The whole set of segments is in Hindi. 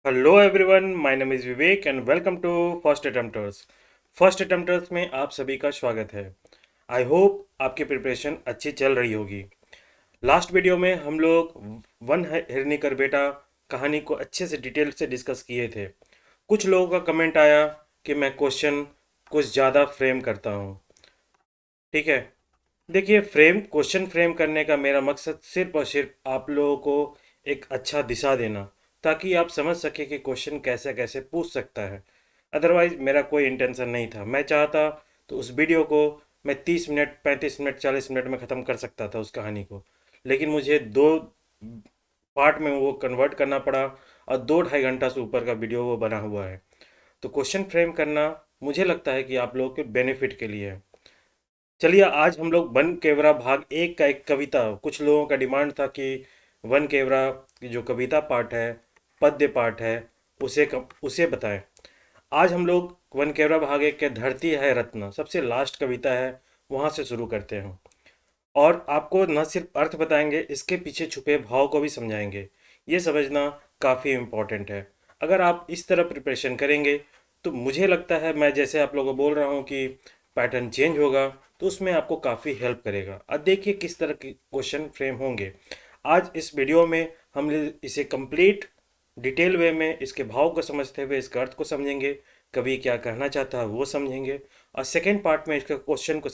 Hello everyone, my name is Vivek and welcome to first attempters. First attempters में आप सभी का स्वागत है। आई होप आपकी प्रिपरेशन अच्छी चल रही होगी। लास्ट वीडियो में हम लोग वन हिरनी कर बेटा कहानी को अच्छे से डिटेल से डिस्कस किए थे। कुछ लोगों का कमेंट आया कि मैं क्वेश्चन कुछ ज़्यादा फ्रेम करता हूँ। ठीक है, देखिए, क्वेश्चन फ्रेम करने का मेरा मकसद सिर्फ और सिर्फ आप लोगों को एक अच्छा दिशा देना, ताकि आप समझ सके कि क्वेश्चन कैसे कैसे पूछ सकता है। अदरवाइज मेरा कोई इंटेंशन नहीं था। मैं चाहता तो उस वीडियो को मैं 30 मिनट, 35 मिनट, 40 मिनट में ख़त्म कर सकता था उस कहानी को, लेकिन मुझे दो पार्ट में वो कन्वर्ट करना पड़ा और 2 ढाई घंटा से ऊपर का वीडियो वो बना हुआ है। तो क्वेश्चन फ्रेम करना मुझे लगता है कि आप लोगों के बेनिफिट के लिए है। चलिए, आज हम लोग वन केवरा भाग एक का एक कविता, कुछ लोगों का डिमांड था कि वन केवरा की जो कविता पाठ है, पद्य पाठ है, उसे बताएं। आज हम लोग वन केवरा भाग एक के धरती है रत्न, सबसे लास्ट कविता है, वहाँ से शुरू करते हैं। और आपको न सिर्फ अर्थ बताएंगे, इसके पीछे छुपे भाव को भी समझाएंगे। ये समझना काफ़ी इम्पोर्टेंट है। अगर आप इस तरह प्रिपरेशन करेंगे तो मुझे लगता है, मैं जैसे आप लोगों को बोल रहा हूँ कि पैटर्न चेंज होगा, तो उसमें आपको काफ़ी हेल्प करेगा। अब देखिए किस तरह के क्वेश्चन फ्रेम होंगे। आज इस वीडियो में हम इसे कंप्लीट डिटेल वे में इसके भाव को समझते हुए इसके अर्थ को समझेंगे, कवि क्या कहना चाहता है वो समझेंगे, और सेकेंड पार्ट में इसके क्वेश्चन को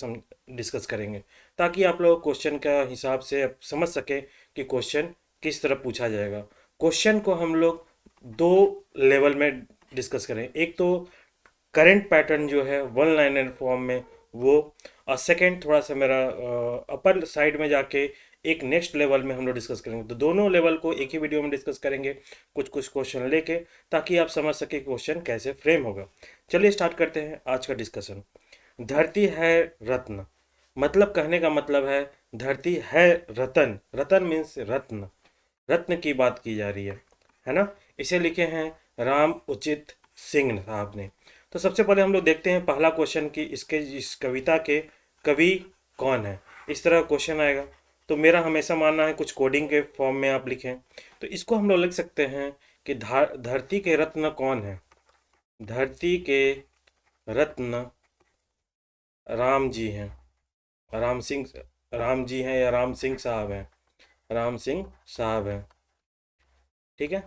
डिस्कस करेंगे, ताकि आप लोग क्वेश्चन का हिसाब से आप समझ सके कि क्वेश्चन किस तरह पूछा जाएगा। क्वेश्चन को हम लोग दो लेवल में डिस्कस करें। एक तो करंट पैटर्न जो है वन लाइनर फॉर्म में वो, और सेकंड थोड़ा सा मेरा अपर साइड में जाके एक नेक्स्ट लेवल में हम लोग डिस्कस करेंगे। तो दोनों लेवल को एक ही वीडियो में डिस्कस करेंगे, कुछ कुछ क्वेश्चन लेके, ताकि आप समझ सके क्वेश्चन कैसे फ्रेम होगा। चलिए स्टार्ट करते हैं आज का डिस्कशन। धरती है रत्न, मतलब कहने का मतलब है धरती है रतन। रतन मीन्स रत्न, रत्न की बात की जा रही है ना। इसे लिखे हैं राम उचित सिंह साहब ने। तो सबसे पहले हम लोग देखते हैं पहला क्वेश्चन कि इसके इस कविता के कवि कौन है। इस तरह क्वेश्चन आएगा, तो मेरा हमेशा मानना है कुछ कोडिंग के फॉर्म में आप लिखें। तो इसको हम लोग लिख सकते हैं कि धरती के रत्न कौन है। धरती के रत्न राम जी हैं। राम सिंह, राम जी हैं या राम सिंह साहब हैं। राम सिंह साहब हैं। ठीक है,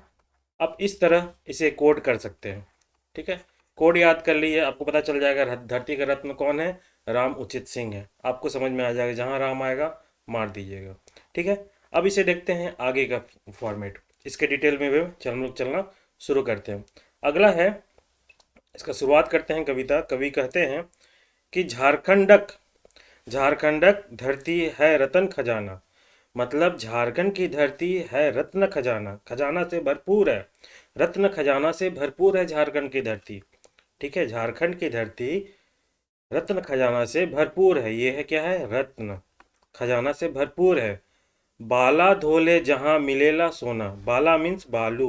आप इस तरह इसे कोड कर सकते हैं। ठीक है, कोड याद कर लीजिए, आपको पता चल जाएगा धरती का रत्न कौन है। राम उचित सिंह है, आपको समझ में आ जाएगा। जहाँ राम आएगा मार दीजिएगा। ठीक है, अब इसे देखते हैं आगे का फॉर्मेट। इसके डिटेल में भी हम लोग चलना शुरू करते हैं। अगला है, इसका शुरुआत करते हैं कविता। कवि कहते हैं कि झारखंडक, झारखंडक धरती है रतन खजाना, मतलब झारखंड की धरती है रत्न खजाना, खजाना से भरपूर है। रत्न खजाना से भरपूर है झारखंड की धरती। ठीक है, झारखंड की धरती रत्न खजाना से भरपूर है। ये है क्या है, रत्न खजाना से भरपूर है। बाला धोले जहां मिलेला सोना, बाला मीन्स बालू,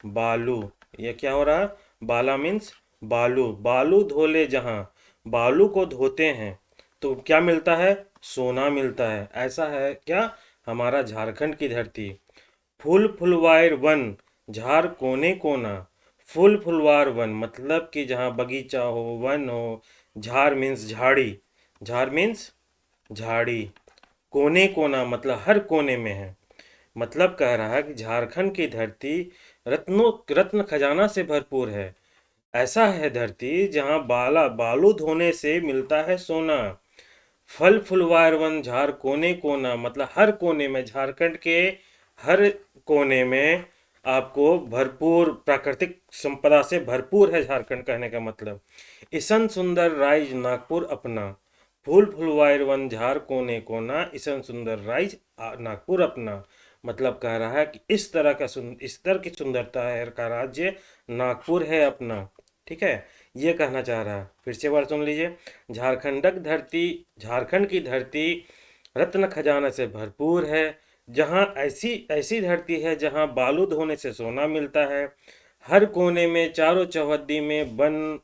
बालू, ये क्या हो रहा है, बाला मीन्स बालू। बालू धोले जहां, बालू को धोते हैं तो क्या मिलता है, सोना मिलता है। ऐसा है क्या हमारा झारखंड की धरती। फूल फुलवार वन, झार कोने कोना। फूल फुलवार वन मतलब कि जहाँ बगीचा हो, वन हो। झार मीन्स झाड़ी, झार मीन्स झाड़ी। कोने कोना मतलब हर कोने में है। मतलब कह रहा है कि झारखंड की धरती रत्नों, रत्न खजाना से भरपूर है। ऐसा है धरती जहाँ बालू धोने से मिलता है सोना। फल फुलवार वन झार कोने कोना, मतलब हर कोने में, झारखंड के हर कोने में आपको भरपूर प्राकृतिक संपदा से भरपूर है झारखंड, कहने का मतलब। ईसन सुंदर राइज नागपुर अपना। फूल फुलवार वन झार कोने कोना, ईसन सुंदर राइज नागपुर अपना। मतलब कह रहा है कि इस तरह का इस तरह की सुंदरता है का राज्य नागपुर है अपना। ठीक है, ये कहना चाह रहा है। फिर से बार सुन लीजिए। झारखंडक धरती, झारखंड की धरती रत्न खजाना से भरपूर है। जहाँ ऐसी ऐसी धरती है जहाँ बालू धोने से सोना मिलता है। हर कोने में, चारों चौहद्दी में वन,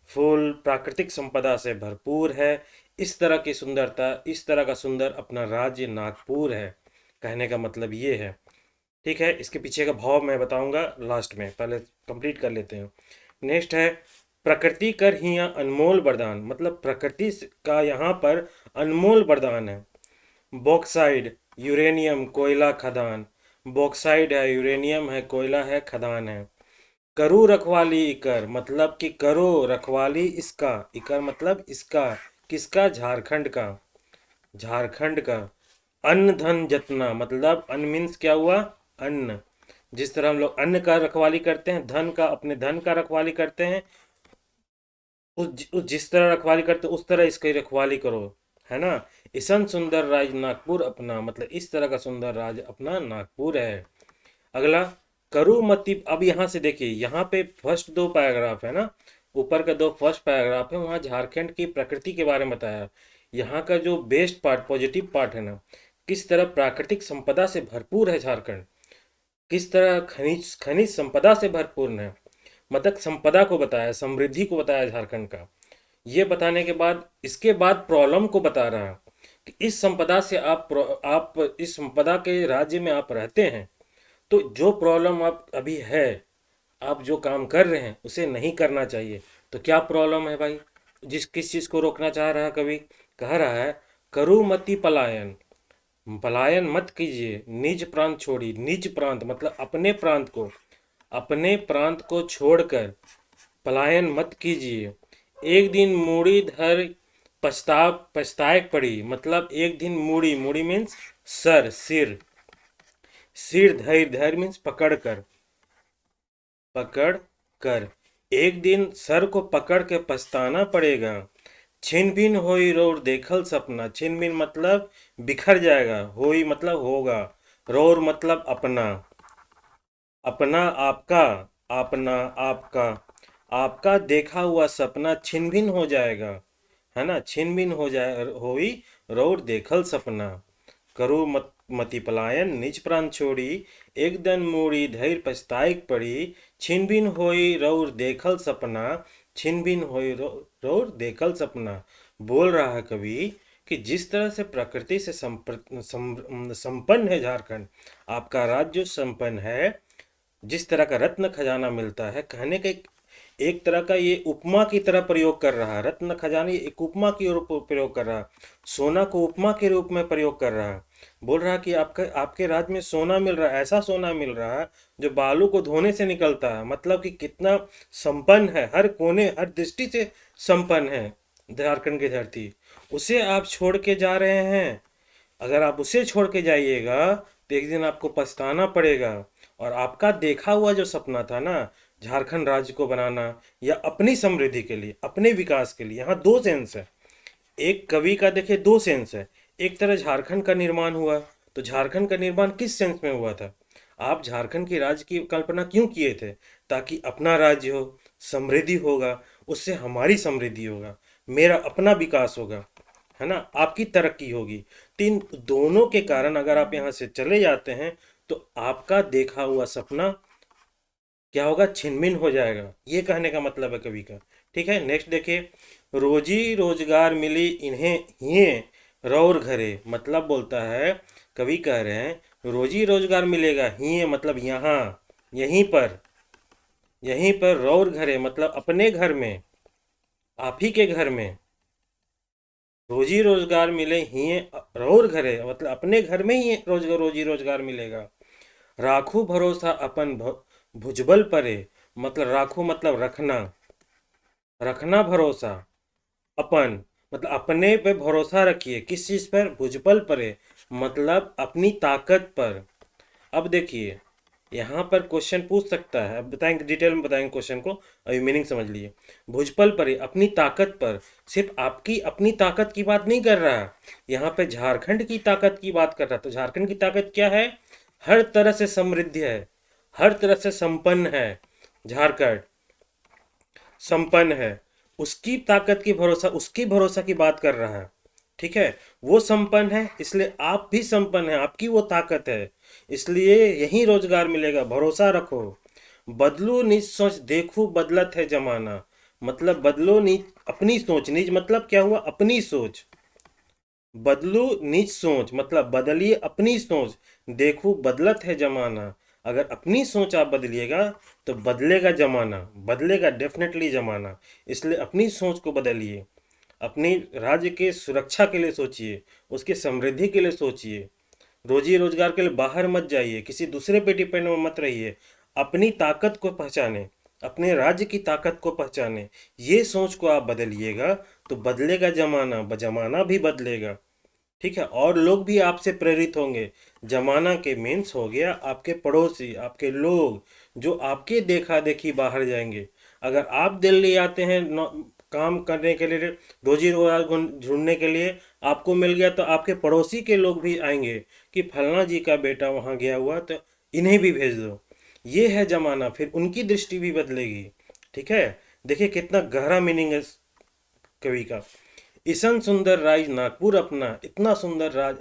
फूल, प्राकृतिक संपदा से भरपूर है। इस तरह की सुंदरता, इस तरह का सुंदर अपना राज्य नागपुर है। कहने का मतलब ये है। ठीक है, इसके पीछे का भाव मैं बताऊंगा लास्ट में, पहले कंप्लीट कर लेते हैं। नेक्स्ट है, प्रकृति कर हिया अनमोल वरदान, मतलब प्रकृति का यहाँ पर अनमोल वरदान है। बॉक्साइड, यूरेनियम, कोयला, खदान। बॉक्साइड है, यूरेनियम है, कोयला है, खदान है। करो रखवाली इकर, मतलब कि करो रखवाली इसका, इकर मतलब इसका, किसका? झारखंड का, झारखंड का। अन्न धन जतना, मतलब अन्न मीन्स क्या हुआ? अन्न। जिस तरह हम लोग अन्न का रखवाली करते हैं, धन का, अपने धन का रखवाली करते हैं, उस जिस तरह रखवाली करते उस तरह इसकी रखवाली करो, है ना। ईसन सुंदर राज नागपुर अपना, मतलब इस तरह का सुंदर राज अपना नागपुर है। अगला, करुमति। अब यहाँ से देखिए, यहाँ पे फर्स्ट दो पैराग्राफ है ना, ऊपर का दो फर्स्ट पैराग्राफ है, वहाँ झारखंड की प्रकृति के बारे में बताया। यहाँ का जो बेस्ट पार्ट, पॉजिटिव पार्ट है ना, किस तरह प्राकृतिक संपदा से भरपूर है झारखंड, किस तरह खनिज खनिज संपदा से भरपूर है, मतलब संपदा को बताया, समृद्धि को बताया झारखंड का। ये बताने के बाद इसके बाद प्रॉब्लम को बता रहा है कि इस संपदा से आप इस संपदा के राज्य में आप रहते हैं, तो जो प्रॉब्लम आप अभी है, आप जो काम कर रहे हैं उसे नहीं करना चाहिए। तो क्या प्रॉब्लम है भाई? किस चीज़ को रोकना चाह रहा है कवि? कह रहा है, करु मति पलायन, पलायन मत कीजिए, निज प्रांत छोड़ी। निज प्रांत मतलब अपने प्रांत को छोड़कर पलायन मत कीजिए। एक दिन मूड़ी धर पछताए पड़ी, मतलब एक दिन मूड़ी, मूड़ी मीन्स सर, सिर, सिर धैर्य, धैर्य मीन्स पकड़ कर एक दिन सर को पकड़ के पछताना पड़ेगा। छिन भिन होई रोर देखल सपना, छिन भिन मतलब बिखर जाएगा, होई मतलब होगा, रोर मतलब अपना, अपना आपका, अपना आपका, आपका देखा हुआ सपना छिन भिन हो जाएगा, है ना। छिन भिन हो जाए, होई रोर देखल सपना। करो मति पलायन निज प्राण छोड़ी, एक दन मूड़ी धैर्य पछताएक पड़ी। छिन भिन होई रौर देखल सपना, छिन भिन होई रौर देखल सपना। बोल रहा है कवि कि जिस तरह से प्रकृति से संपन्न है झारखंड, आपका राज्य संपन्न है, जिस तरह का रत्न खजाना मिलता है, कहने का एक तरह का ये उपमा की तरह प्रयोग कर रहा है। रत्न खजाना एक उपमा की ओर प्रयोग कर रहा है, सोना को उपमा के रूप में प्रयोग कर रहा है। बोल रहा है कि आपके राज्य में सोना मिल रहा है, ऐसा सोना मिल रहा है जो बालू को धोने से निकलता है, मतलब कि कितना संपन्न है, हर कोने हर दृष्टि से संपन्न है झारखंड की धरती। उसे आप छोड़ के जा रहे हैं। अगर आप उसे छोड़ के जाइएगा तो एक दिन आपको पछताना पड़ेगा। और आपका देखा हुआ जो सपना था ना, झारखंड राज्य को बनाना या अपनी समृद्धि के लिए, अपने विकास के लिए, यहाँ दो सेंस है। एक कवि का देखिए दो सेंस है। एक तरह झारखंड का निर्माण हुआ, तो झारखंड का निर्माण किस सेंस में हुआ था? आप झारखंड के राज्य की कल्पना क्यों किए थे? ताकि अपना राज्य हो, समृद्धि होगा, उससे हमारी समृद्धि होगा, मेरा अपना विकास होगा, है ना, आपकी तरक्की होगी। तीन दोनों के कारण अगर आप यहाँ से चले जाते हैं तो आपका देखा हुआ सपना क्या होगा? छिनमिन हो जाएगा। ये कहने का मतलब है कवि का। ठीक है, नेक्स्ट देखिए, रोजी रोजगार मिली इन्हें हिये रौर घरे, मतलब बोलता है, कवि कह रहे हैं रोजी रोजगार मिलेगा, हिये मतलब यहाँ, यहीं पर रौर घरे मतलब अपने घर में, आप ही के घर में रोजी रोजगार मिले, हिये रौर घरे मतलब अपने घर में ही रोजी रोजगार मिलेगा। राखू भरोसा अपन भुजबल परे, मतलब राखू मतलब रखना, रखना भरोसा, अपन मतलब अपने पे भरोसा रखिए, किस चीज पर? भुजबल परे मतलब अपनी ताकत पर। अब देखिए, यहाँ पर क्वेश्चन पूछ सकता है, अब बताएंगे, डिटेल में बताएंगे क्वेश्चन को, अभी मीनिंग समझ लिए। भुजबल परे अपनी ताकत पर, सिर्फ आपकी अपनी ताकत की बात नहीं कर रहा, यहाँ पे झारखंड की ताकत की बात कर रहा। तो झारखंड की ताकत क्या है? हर तरह से समृद्ध है, हर तरह से संपन्न है, झारखंड संपन्न है। उसकी ताकत की भरोसा, उसकी भरोसा की बात कर रहा है। ठीक है, वो संपन्न है इसलिए आप भी संपन्न है, आपकी वो ताकत है, इसलिए यही रोजगार मिलेगा, भरोसा रखो। बदलो निज सोच देखो बदलत है जमाना, मतलब बदलो निज अपनी सोच, निज मतलब क्या हुआ? अपनी सोच। बदलो निज सोच मतलब बदलिए अपनी सोच, देखो बदलत है जमाना। अगर अपनी सोच आप बदलिएगा तो बदलेगा जमाना, बदलेगा डेफिनेटली जमाना। इसलिए अपनी सोच को बदलिए, अपनी राज्य के सुरक्षा के लिए सोचिए, उसकी समृद्धि के लिए सोचिए। रोजी रोजगार के लिए बाहर मत जाइए, किसी दूसरे पे डिपेंड मत रहिए। अपनी ताकत को पहचाने, अपने राज्य की ताकत को पहचाने। ये सोच को आप बदलिएगा तो बदलेगा जमाना, जमाना भी बदलेगा। ठीक है, और लोग भी आपसे प्रेरित होंगे। जमाना के मीन्स हो गया आपके पड़ोसी, आपके लोग जो आपके देखा देखी बाहर जाएंगे। अगर आप दिल्ली आते हैं काम करने के लिए, रोजी रोजगार ढूंढने के लिए, आपको मिल गया तो आपके पड़ोसी के लोग भी आएंगे कि फलना जी का बेटा वहाँ गया हुआ तो इन्हें भी भेज दो। ये है जमाना, फिर उनकी दृष्टि भी बदलेगी। ठीक है, देखिए कितना गहरा मीनिंग है इस कवि का। ईसन सुंदर राज नागपुर अपना, इतना सुंदर राज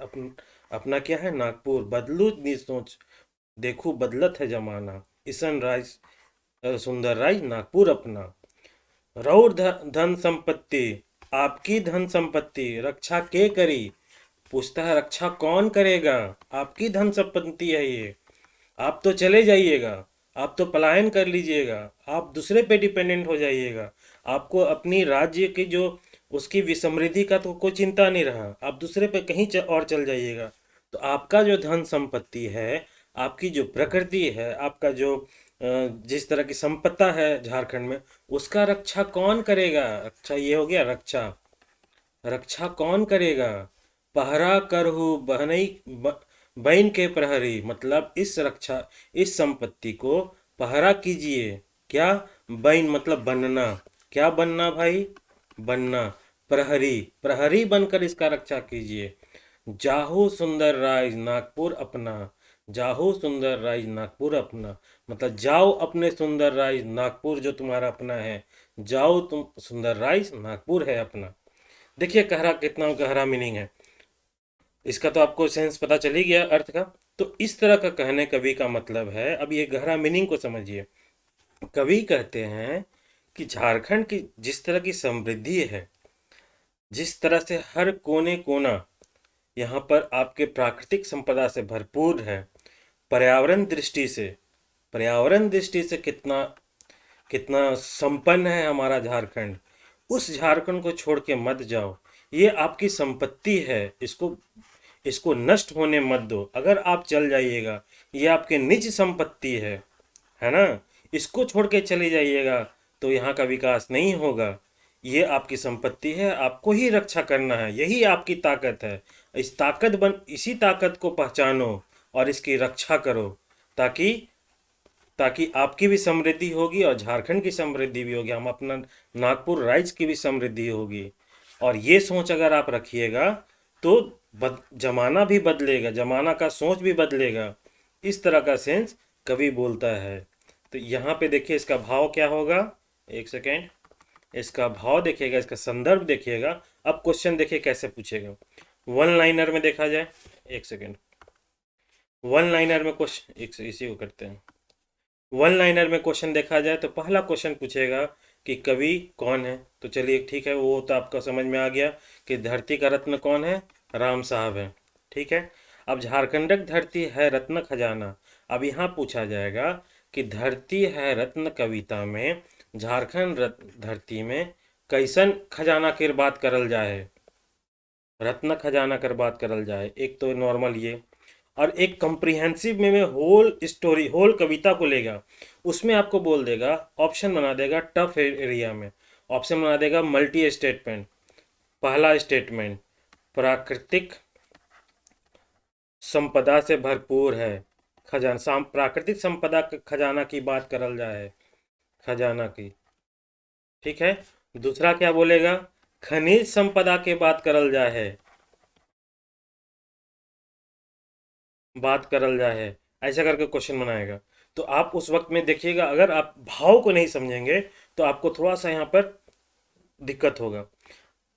अपना क्या है, नागपुर। बदलू नी सोच, देखो बदलत है जमाना। ईसन राज सुंदर राज नागपुर अपना। रौर धन संपत्ति, आपकी धन संपत्ति रक्षा के करी। पूछता है रक्षा कौन करेगा, आपकी धन संपत्ति है ये। आप तो चले जाइएगा, आप तो पलायन कर लीजिएगा, आप दूसरे पे डिपेंडेंट हो जाइएगा। आपको अपनी राज्य की जो उसकी विसमृद्धि का तो कोई चिंता नहीं रहा, आप दूसरे पे कहीं और चल जाइएगा। तो आपका जो धन संपत्ति है, आपकी जो प्रकृति है, आपका जो जिस तरह की संपदा है झारखंड में, उसका रक्षा कौन करेगा। अच्छा, ये हो गया रक्षा। रक्षा कौन करेगा, पहरा करहु बहनई बहन के प्रहरी। मतलब इस रक्षा, इस संपत्ति को पहरा कीजिए। क्या, बहन मतलब बनना। क्या बनना भाई, बनना। प्रहरी, प्रहरी बनकर इसका रक्षा कीजिए। जाहो सुंदर राज नागपुर अपना, जाहो सुंदर राज नागपुर अपना। मतलब जाओ अपने सुंदर राज नागपुर जो तुम्हारा अपना है, जाओ तुम, सुंदर राज नागपुर है अपना। देखिए गहरा, कितना गहरा मीनिंग है इसका। तो आपको सेंस पता चल ही गया अर्थ का। तो इस तरह का कहने कवि का मतलब है। अब ये गहरा मीनिंग को समझिए। कवि कहते हैं कि झारखंड की जिस तरह की समृद्धि है, जिस तरह से हर कोने कोना यहाँ पर आपके प्राकृतिक संपदा से भरपूर है, पर्यावरण दृष्टि से, पर्यावरण दृष्टि से कितना कितना संपन्न है हमारा झारखंड। उस झारखंड को छोड़ के मत जाओ। ये आपकी संपत्ति है, इसको इसको नष्ट होने मत दो। अगर आप चल जाइएगा, ये आपके निज संपत्ति है ना। इसको छोड़ के चले जाइएगा तो यहाँ का विकास नहीं होगा। ये आपकी संपत्ति है, आपको ही रक्षा करना है, यही आपकी ताकत है। इसी ताकत को पहचानो और इसकी रक्षा करो, ताकि ताकि आपकी भी समृद्धि होगी और झारखंड की समृद्धि भी होगी, हम अपना नागपुर राज्य की भी समृद्धि होगी। और ये सोच अगर आप रखिएगा तो जमाना भी बदलेगा, जमाना का सोच भी बदलेगा। इस तरह का सेंस कवि बोलता है। तो यहाँ पे देखिए इसका भाव क्या होगा, एक सेकेंड, इसका भाव देखिएगा, इसका संदर्भ देखिएगा। अब क्वेश्चन देखिए कैसे पूछेगा। वन लाइनर में देखा जाए, एक सेकेंड, वन लाइनर में क्वेश्चन, एक से इसी को करते हैं। वन लाइनर में क्वेश्चन देखा जाए तो पहला क्वेश्चन पूछेगा कि कवि कौन है। तो चलिए ठीक है, वो तो आपका समझ में आ गया कि धरती का रत्न कौन है, राम साहब है। ठीक है, अब झारखंडक धरती है रत्न खजाना। अब यहाँ पूछा जाएगा कि धरती है रत्न कविता में झारखंड धरती में कैसन खजाना की बात करल जाए, रत्न खजाना कर बात करल जाए। एक तो नॉर्मल ये, और एक कम्प्रिहेंसिव में होल स्टोरी, होल कविता को लेगा, उसमें आपको बोल देगा, ऑप्शन बना देगा टफ एरिया में, ऑप्शन बना देगा मल्टी स्टेटमेंट। पहला स्टेटमेंट, प्राकृतिक संपदा से भरपूर है, खजाना, प्राकृतिक संपदा खजाना की बात करल जाए, खजाना की। ठीक है, दूसरा क्या बोलेगा, खनिज संपदा के बात करल जाए, बात करल जाए, ऐसा करके क्वेश्चन बनाएगा। तो आप उस वक्त में देखिएगा, अगर आप भाव को नहीं समझेंगे तो आपको थोड़ा सा यहाँ पर दिक्कत होगा।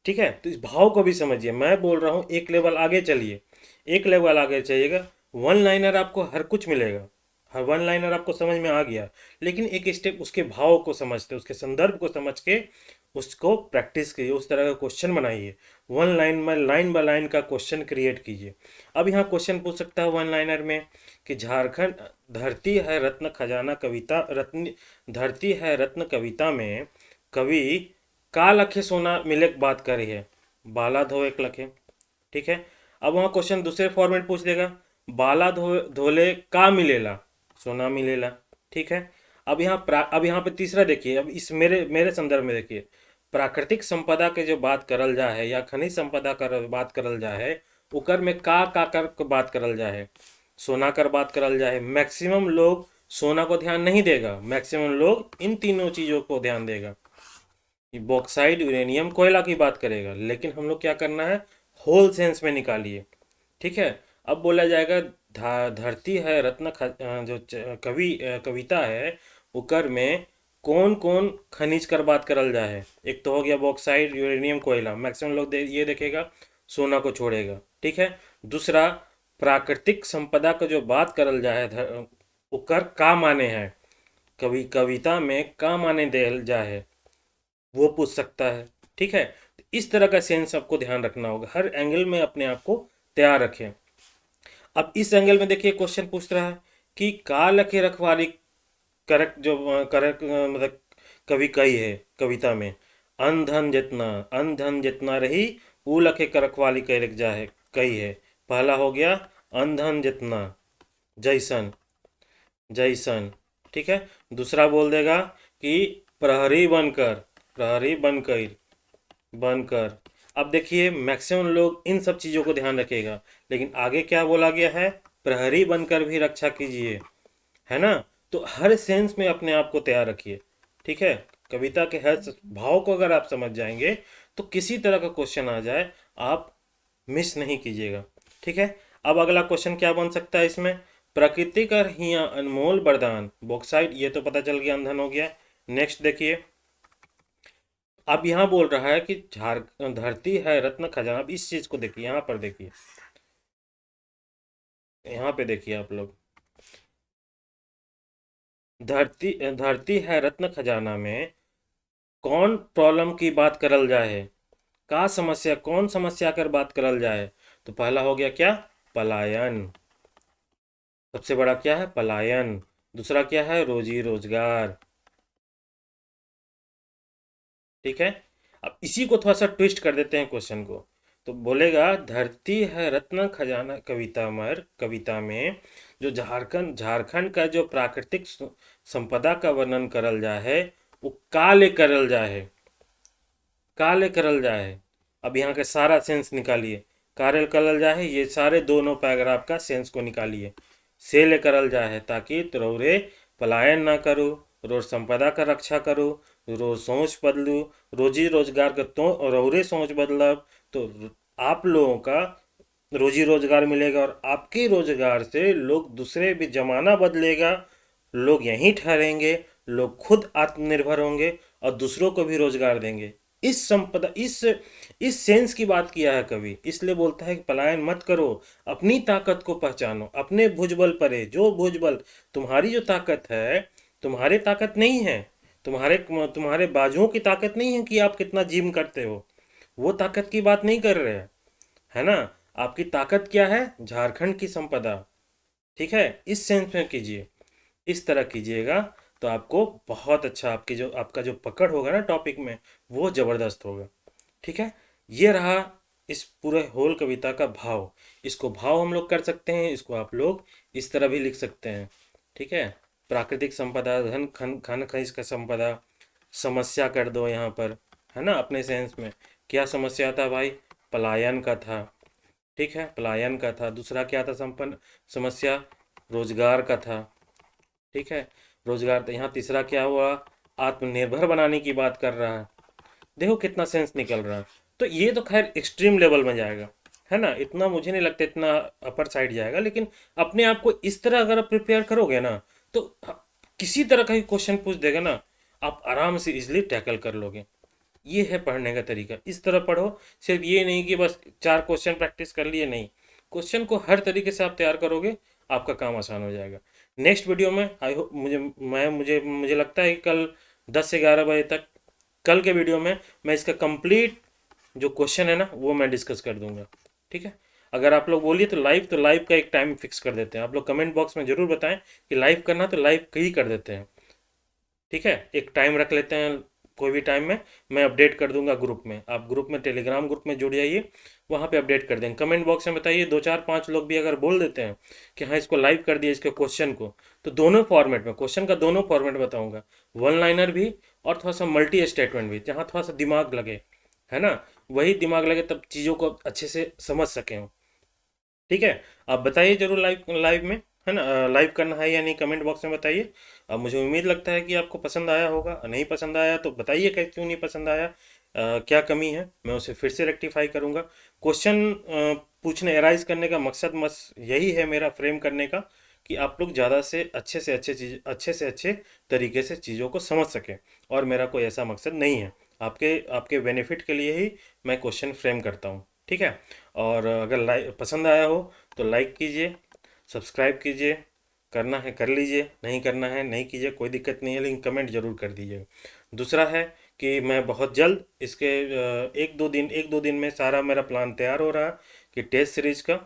ठीक है, तो इस भाव को भी समझिए। मैं बोल रहा हूँ एक लेवल आगे चलिए, एक लेवल आगे चाहिएगा। वन लाइनर आपको हर कुछ मिलेगा, हर वन लाइनर आपको समझ में आ गया, लेकिन एक स्टेप उसके भाव को समझते, उसके संदर्भ को समझ के उसको प्रैक्टिस कीजिए, उस तरह का क्वेश्चन बनाइए। वन लाइन में लाइन बाय लाइन का क्वेश्चन क्रिएट कीजिए। अब यहाँ क्वेश्चन पूछ सकता है वन लाइनर में कि झारखंड धरती है रत्न खजाना कविता रत्न धरती है रत्न कविता में कवि का लखे सोना मिले बात करी है, बाला धो एक लखे। ठीक है। अब वहाँ क्वेश्चन दूसरे फॉर्मेट पूछ देगा, बाला धोले का मिलेला, सोना मिलेला। ठीक है। अब यहाँ पे तीसरा देखिए, अब इस मेरे मेरे संदर्भ में देखिए, प्राकृतिक संपदा के जो बात करल जा है या खनिज संपदा कर बात करल जा है, ओकर में का कर बात करल जा है, सोना कर बात करल जा है। मैक्सिमम लोग सोना को ध्यान नहीं देगा, मैक्सिमम लोग इन तीनों चीजों को ध्यान देगा। बॉक्साइड यूरेनियम कोयला की बात करेगा, लेकिन हम लोग क्या करना है, होल सेंस में निकालिए। ठीक है। अब बोला जाएगा धरती है रत्न जो कविता है उकर में कौन कौन खनिज कर बात करल जा है। एक तो हो गया बॉक्साइड यूरेनियम कोयला, मैक्सिमम लोग ये देखेगा, सोना को छोड़ेगा। ठीक है। दूसरा, प्राकृतिक संपदा का जो बात करल जा है उकर का माने है, कविता में का माने देल जा है, वो पूछ सकता है। ठीक है। तो इस तरह का सेंस आपको ध्यान रखना होगा, हर एंगल में अपने आप को तैयार रखें। अब इस एंगल में देखिए क्वेश्चन पूछ रहा है कि का लखे रखवाली, करेक्ट जो करेक्ट मतलब कवि कही है कविता में, अन धन जितना रही ऊ लखे कर रखवाली कह लिख जा है कही है। पहला हो गया अन धन जितना जैसन जैसन। ठीक है। दूसरा बोल देगा कि प्रहरी बनकर, प्रहरी बनकर बनकर। अब देखिए मैक्सिमम लोग इन सब चीज़ों को ध्यान रखेगा, लेकिन आगे क्या बोला गया है, प्रहरी बनकर भी रक्षा कीजिए, है ना। तो हर सेंस में अपने आप को तैयार रखिए। ठीक है। कविता के हर भाव को अगर आप समझ जाएंगे तो किसी तरह का क्वेश्चन आ जाए आप मिस नहीं कीजिएगा। ठीक है। अब अगला क्वेश्चन क्या बन सकता है इसमें, प्रकृति कर हिया अनमोल वरदान, बॉक्साइड ये तो पता चल गया, अंधन हो गया। नेक्स्ट देखिए, अब यहाँ बोल रहा है कि झार धरती है रत्न खजाना। अब इस चीज को देखिए, यहाँ पर देखिए, यहाँ पे देखिए आप लोग, धरती धरती है रत्न खजाना में कौन प्रॉब्लम की बात करल जाए है, का समस्या, कौन समस्या कर बात करल जाए। तो पहला हो गया क्या, पलायन, सबसे बड़ा क्या है पलायन। दूसरा क्या है, रोजी रोजगार। ठीक है। अब इसी को थोड़ा सा ट्विस्ट कर देते हैं क्वेश्चन को, तो बोलेगा धरती है रत्न खजाना कविता में जो झारखंड झारखंड का जो प्राकृतिक संपदा का वर्णन करल जा है वो काले करल जा है, काले करल जा है। अब यहाँ के सारा सेंस निकालिए, कार्य करल जा है, ये सारे दोनों पैराग्राफ का सेंस को निकालिए। से ले करल जा है ताकि रौरे पलायन ना करो, रोज संपदा का रक्षा करो, रोज सोच बदलू, रोजी रोजगार का तो रौरे सोच बदलब तो आप लोगों का रोजी रोजगार मिलेगा, और आपके रोजगार से लोग दूसरे भी जमाना बदलेगा, लोग यहीं ठहरेंगे, लोग खुद आत्मनिर्भर होंगे और दूसरों को भी रोजगार देंगे। इस संपदा इस सेंस की बात किया है कवि, इसलिए बोलता है कि पलायन मत करो, अपनी ताकत को पहचानो, अपने भुजबल परे, जो भुजबल तुम्हारी जो ताकत है, तुम्हारे ताकत नहीं है, तुम्हारे तुम्हारे बाजुओं की ताकत नहीं है कि आप कितना जिम करते हो, वो ताकत की बात नहीं कर रहे हैं, है ना। आपकी ताकत क्या है, झारखंड की संपदा। ठीक है। इस सेंस में कीजिए, इस तरह कीजिएगा तो आपको बहुत अच्छा, आपका जो पकड़ होगा ना टॉपिक में, वो जबरदस्त होगा। ठीक है। ये रहा इस पूरे होल कविता का भाव। इसको भाव हम लोग कर सकते हैं, इसको आप लोग इस तरह भी लिख सकते हैं। ठीक है। प्राकृतिक संपदा, धन खन खनिज का संपदा, समस्या कर दो यहाँ पर, है ना, अपने सेंस में। क्या समस्या था भाई, पलायन का था। ठीक है, पलायन का था। दूसरा क्या था संपन्न समस्या, रोजगार का था। ठीक है, रोजगार। तो यहाँ तीसरा क्या हुआ, आत्मनिर्भर बनाने की बात कर रहा है। देखो कितना सेंस निकल रहा है। तो ये तो खैर एक्सट्रीम लेवल में जाएगा, है ना, इतना मुझे नहीं लगता इतना अपर साइड जाएगा, लेकिन अपने आप को इस तरह अगर आप प्रिपेयर करोगे ना तो किसी तरह का ही क्वेश्चन पूछ देगा ना, आप आराम से इजिली टैकल कर लोगे। ये है पढ़ने का तरीका, इस तरह पढ़ो। सिर्फ ये नहीं कि बस 4 क्वेश्चन प्रैक्टिस कर लिए, नहीं, क्वेश्चन को हर तरीके से आप तैयार करोगे, आपका काम आसान हो जाएगा। नेक्स्ट वीडियो में आई होप मुझे लगता है कि कल 10 से 11 बजे तक, कल के वीडियो में मैं इसका कंप्लीट जो क्वेश्चन है ना वो मैं डिस्कस कर दूंगा। ठीक है, अगर आप लोग बोलिए तो लाइव का एक टाइम फिक्स कर देते हैं। आप लोग कमेंट बॉक्स में ज़रूर बताएं कि लाइव करना तो लाइव ही कर देते हैं। ठीक है, एक टाइम रख लेते हैं, कोई भी टाइम में मैं अपडेट कर दूंगा ग्रुप में। आप ग्रुप में, टेलीग्राम ग्रुप में जुड़ जाइए, वहाँ पे अपडेट कर देंगे। कमेंट बॉक्स में बताइए, दो चार पांच लोग भी अगर बोल देते हैं कि हाँ इसको लाइव कर दिया इसके क्वेश्चन को, तो दोनों फॉर्मेट में, क्वेश्चन का दोनों फॉर्मेट बताऊंगा, वन लाइनर भी और थोड़ा सा मल्टी स्टेटमेंट भी, जहाँ थोड़ा सा दिमाग लगे, है ना, वही दिमाग लगे तब चीज़ों को अच्छे से समझ सकें। ठीक है, आप बताइए जरूर लाइव लाइव में, है ना, लाइव करना है या नहीं, कमेंट बॉक्स में बताइए। अब मुझे उम्मीद लगता है कि आपको पसंद आया होगा। नहीं पसंद आया तो बताइए कि क्यों नहीं पसंद आया, क्या कमी है, मैं उसे फिर से रेक्टिफाई करूँगा। क्वेश्चन पूछने, एराइज करने का मकसद बस यही है मेरा, फ्रेम करने का, कि आप लोग ज़्यादा से अच्छे चीज़, अच्छे से अच्छे तरीके से चीज़ों को समझ सकें। और मेरा कोई ऐसा मकसद नहीं है, आपके आपके बेनिफिट के लिए ही मैं क्वेश्चन फ्रेम करता हूँ। ठीक है, और अगर लाइक पसंद आया हो तो लाइक कीजिए, सब्सक्राइब कीजिए, करना है कर लीजिए, नहीं करना है नहीं कीजिए, कोई दिक्कत नहीं है, लेकिन कमेंट जरूर कर दीजिए। दूसरा है कि मैं बहुत जल्द इसके एक दो दिन में सारा मेरा प्लान तैयार हो रहा है कि टेस्ट सीरीज का,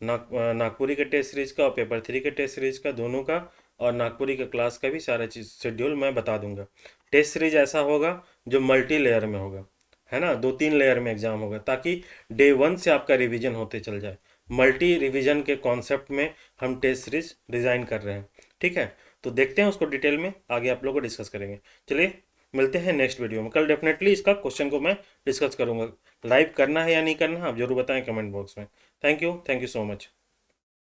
नागपुरी के टेस्ट सीरीज का और पेपर 3 के टेस्ट सीरीज का, दोनों का, और नागपुरी के क्लास का भी सारा चीज़ शेड्यूल मैं बता दूंगा। टेस्ट सीरीज ऐसा होगा जो मल्टी लेयर में होगा, है ना, दो तीन लेयर में एग्जाम होगा, ताकि डे वन से आपका रिवीजन होते चल जाए। मल्टी रिवीजन के कॉन्सेप्ट में हम टेस्ट सीरीज डिज़ाइन कर रहे हैं। ठीक है, तो देखते हैं उसको डिटेल में आगे आप लोगों को डिस्कस करेंगे। चलिए मिलते हैं नेक्स्ट वीडियो में। कल डेफिनेटली इसका क्वेश्चन को मैं डिस्कस करूंगा। लाइव करना है या नहीं करना, आप जरूर बताएं कमेंट बॉक्स में। Thank you so much.